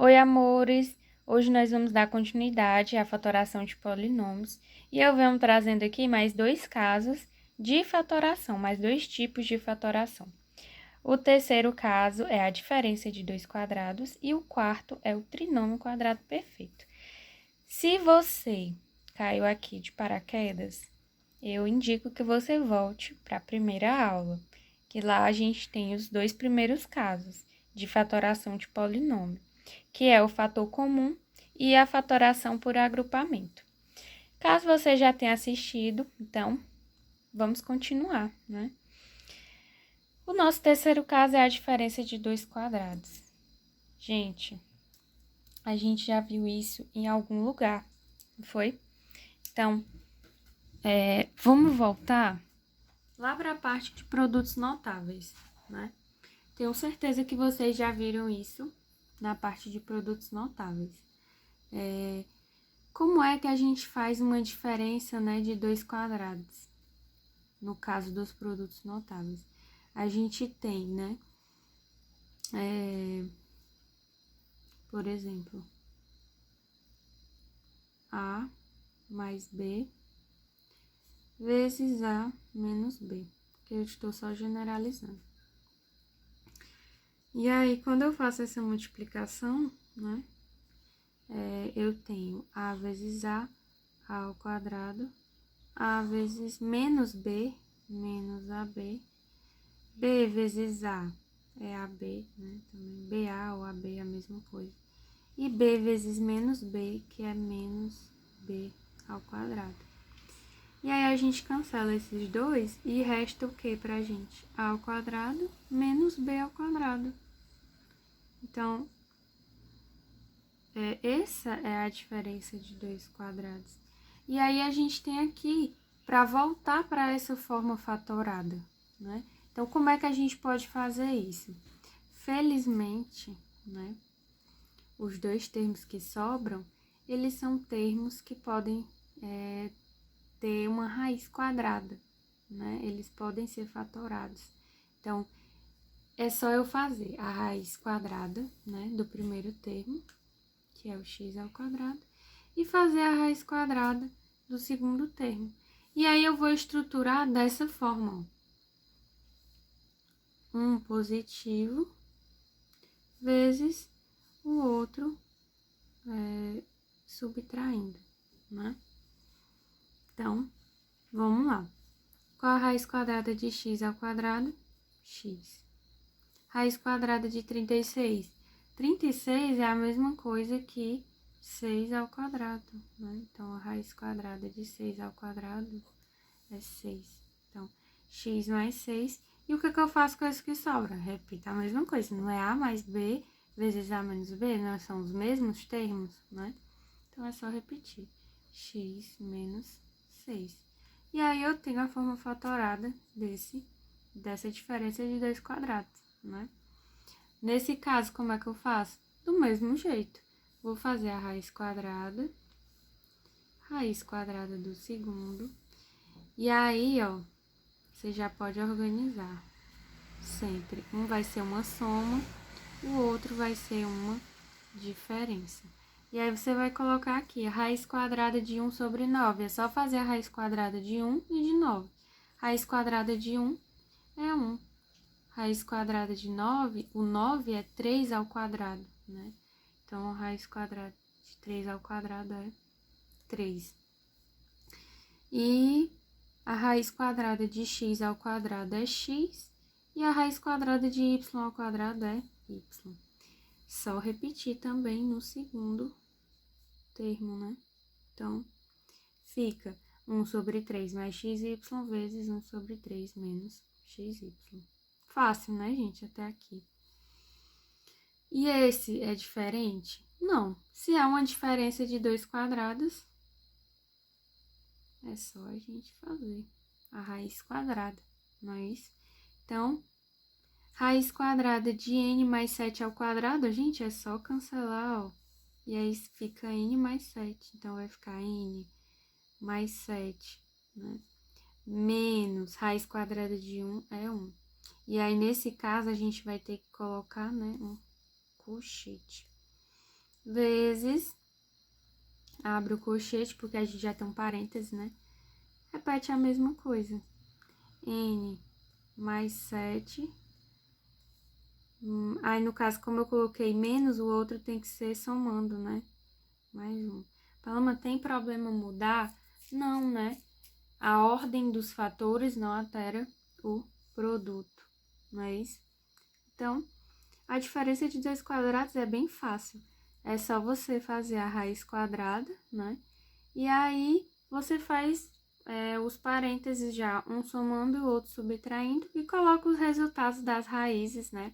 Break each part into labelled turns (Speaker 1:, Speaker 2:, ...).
Speaker 1: Oi, amores! Hoje nós vamos dar continuidade à fatoração de polinômios e eu venho trazendo aqui mais dois casos de fatoração, mais dois tipos de fatoração. O terceiro caso é a diferença de dois quadrados e o quarto é o trinômio quadrado perfeito. Se você caiu aqui de paraquedas, eu indico que você volte para a primeira aula, que lá a gente tem os dois primeiros casos de fatoração de polinômio, que é o fator comum e a fatoração por agrupamento. Caso você já tenha assistido, então, vamos continuar, né? O nosso terceiro caso é a diferença de dois quadrados. Gente, a gente já viu isso em algum lugar, não foi? Então, vamos voltar lá para a parte de produtos notáveis, né? Tenho certeza que vocês já viram isso na parte de produtos notáveis. Como é que a gente faz uma diferença, né, de dois quadrados? No caso dos produtos notáveis. A gente tem, né, por exemplo, A mais B vezes A menos B, que eu estou só generalizando. E aí, quando eu faço essa multiplicação, né, eu tenho A vezes A ao quadrado, A vezes menos B, menos AB, B vezes A é AB, né, também BA ou AB é a mesma coisa. E B vezes menos B, que é menos B ao quadrado. E aí, a gente cancela esses dois e resta o que pra gente? A ao quadrado menos B ao quadrado. Então, essa é a diferença de dois quadrados. E aí, a gente tem aqui, para voltar para essa forma fatorada, né? Então, como é que a gente pode fazer isso? Felizmente, né, os dois termos que sobram, eles são termos que podem ter uma raiz quadrada, né? Eles podem ser fatorados. Então, é só eu fazer a raiz quadrada, né, do primeiro termo, que é o x ao quadrado, e fazer a raiz quadrada do segundo termo. E aí, eu vou estruturar dessa forma, ó. Um positivo vezes o outro subtraindo, né? Então, vamos lá. Qual a raiz quadrada de x ao quadrado? X. Raiz quadrada de 36. 36 é a mesma coisa que 6 ao quadrado, né? Então, a raiz quadrada de 6 ao quadrado é 6. Então, x mais 6. E o que eu faço com isso que sobra? Repita a mesma coisa, não é a mais b vezes a menos b, não são os mesmos termos, né? Então, é só repetir. X menos 6. E aí, eu tenho a forma fatorada dessa diferença de dois quadrados, né? Nesse caso, como é que eu faço? Do mesmo jeito. Vou fazer a raiz quadrada do segundo. E aí, ó, você já pode organizar sempre. Um vai ser uma soma, o outro vai ser uma diferença. E aí, você vai colocar aqui a raiz quadrada de 1 sobre 9. É só fazer a raiz quadrada de 1 e de 9. Raiz quadrada de 1 é 1. Raiz quadrada de 9, o 9 é 3 ao quadrado, né? Então, a raiz quadrada de 3 ao quadrado é 3. E a raiz quadrada de x ao quadrado é x. E a raiz quadrada de y ao quadrado é y. Só repetir também no segundo termo, né? Então, fica 1 sobre 3 mais xy vezes 1 sobre 3 menos xy. Fácil, né, gente? Até aqui. E esse é diferente? Não. Se há uma diferença de dois quadrados, é só a gente fazer a raiz quadrada, não é isso? Então, raiz quadrada de n mais 7 ao quadrado, gente, é só cancelar, ó. E aí fica n mais 7. Então, vai ficar n mais 7, né? Menos raiz quadrada de 1 é 1. E aí, nesse caso, a gente vai ter que colocar, né, um colchete. vezes, abre o colchete, porque a gente já tem um parêntese, né? Repete a mesma coisa. N mais 7. Aí, no caso, como eu coloquei menos, o outro tem que ser somando, né? Mais 1. Paloma, tem problema mudar? Não, né? A ordem dos fatores não altera o produto, não é isso? Então, a diferença de 2 quadrados é bem fácil. É só você fazer a raiz quadrada, né? E aí, você faz os parênteses já, um somando e o outro subtraindo, e coloca os resultados das raízes, né?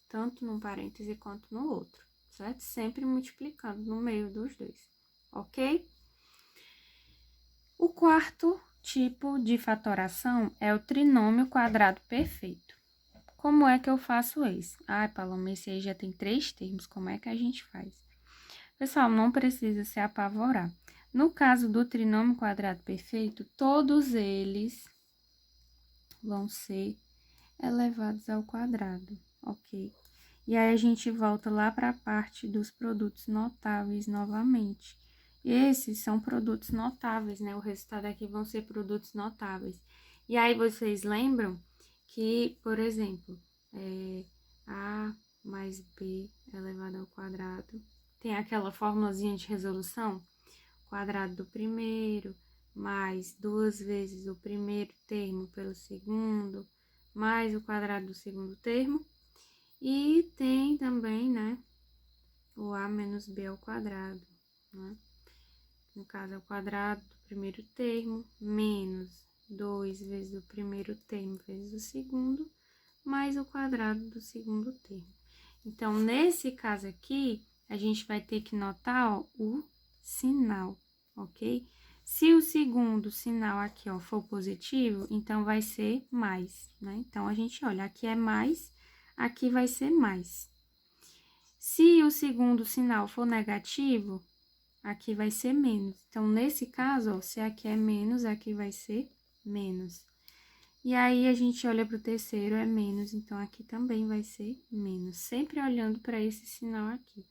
Speaker 1: Tanto num parêntese quanto no outro, certo? Sempre multiplicando no meio dos dois, ok? O quarto tipo de fatoração é o trinômio quadrado perfeito. Como é que eu faço esse? Ai, Paloma, esse aí já tem 3 termos, como é que a gente faz? Pessoal, não precisa se apavorar. No caso do trinômio quadrado perfeito, todos eles vão ser elevados ao quadrado, ok? E aí, a gente volta lá para a parte dos produtos notáveis novamente. Esses são produtos notáveis, né? O resultado aqui vão ser produtos notáveis. E aí, vocês lembram que, por exemplo, A mais B elevado ao quadrado, tem aquela formulazinha de resolução? Quadrado do primeiro, mais 2 vezes o primeiro termo pelo segundo, mais o quadrado do segundo termo. E tem também, né, o A menos B ao quadrado, né? No caso, é o quadrado do primeiro termo, menos 2 vezes o primeiro termo vezes o segundo, mais o quadrado do segundo termo. Então, nesse caso aqui, a gente vai ter que notar, ó, o sinal, ok? Se o segundo sinal aqui, ó, for positivo, então vai ser mais, né? Então, a gente olha, aqui é mais, aqui vai ser mais. Se o segundo sinal for negativo, aqui vai ser menos. Então, nesse caso, ó, se aqui é menos, aqui vai ser menos. E aí, a gente olha para o terceiro, é menos, então aqui também vai ser menos. Sempre olhando para esse sinal aqui.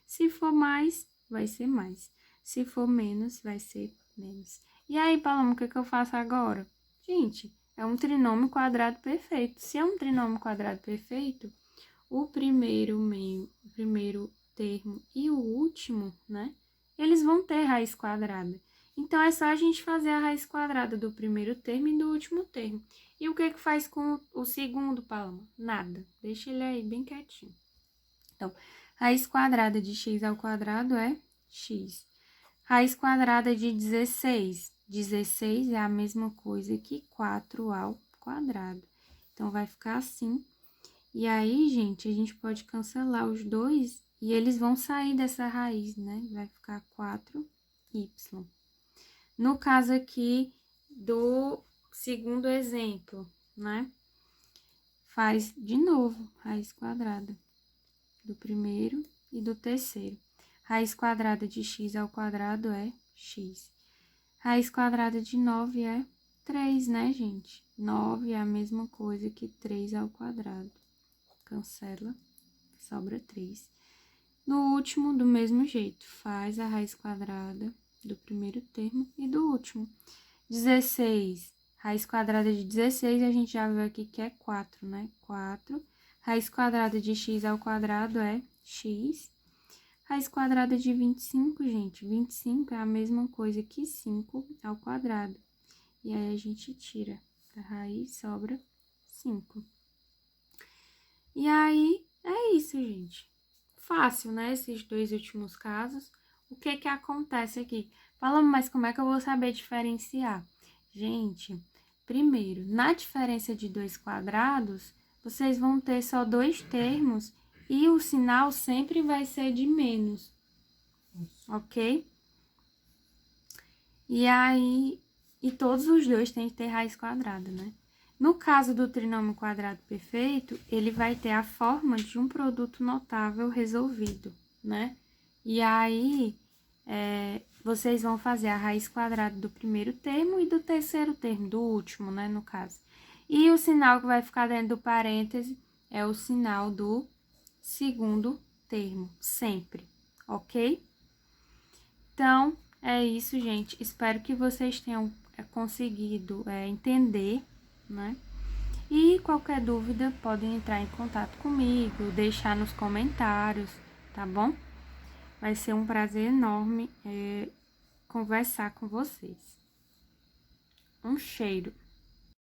Speaker 1: Se for mais, vai ser mais. Se for menos, vai ser menos. E aí, Paloma, o que eu faço agora? Gente, é um trinômio quadrado perfeito. Se é um trinômio quadrado perfeito, o primeiro meio, o primeiro termo e o último, né? Eles vão ter raiz quadrada. Então, é só a gente fazer a raiz quadrada do primeiro termo e do último termo. E o que faz com o segundo, Paloma? Nada. Deixa ele aí bem quietinho. Então, raiz quadrada de x ao quadrado é x. Raiz quadrada de 16. 16 é a mesma coisa que 4 ao quadrado. Então, vai ficar assim. E aí, gente, a gente pode cancelar os dois e eles vão sair dessa raiz, né? Vai ficar 4y. No caso aqui do segundo exemplo, né? Faz de novo raiz quadrada do primeiro e do terceiro. Raiz quadrada de x ao quadrado é x. Raiz quadrada de 9 é 3, né, gente? 9 é a mesma coisa que 3 ao quadrado. Cancela, sobra 3. No último, do mesmo jeito, faz a raiz quadrada do primeiro termo e do último. 16, raiz quadrada de 16, a gente já viu aqui que é 4, né? 4. Raiz quadrada de x ao quadrado é x. Raiz quadrada de 25, gente, 25 é a mesma coisa que 5 ao quadrado. E aí, a gente tira a raiz, sobra 5. E aí, é isso, gente. Fácil, né? Esses dois últimos casos. O que que acontece aqui? Fala, mas como é que eu vou saber diferenciar? Gente, primeiro, na diferença de 2 quadrados, vocês vão ter só 2 termos e o sinal sempre vai ser de menos, ok? E aí, e todos os dois têm que ter raiz quadrada, né? No caso do trinômio quadrado perfeito, ele vai ter a forma de um produto notável resolvido, né? E aí, vocês vão fazer a raiz quadrada do primeiro termo e do terceiro termo, do último, né, no caso. E o sinal que vai ficar dentro do parêntese é o sinal do segundo termo, sempre, ok? Então, é isso, gente. Espero que vocês tenham conseguido entender, né? E qualquer dúvida, podem entrar em contato comigo, deixar nos comentários, tá bom? Vai ser um prazer enorme conversar com vocês. Um cheiro!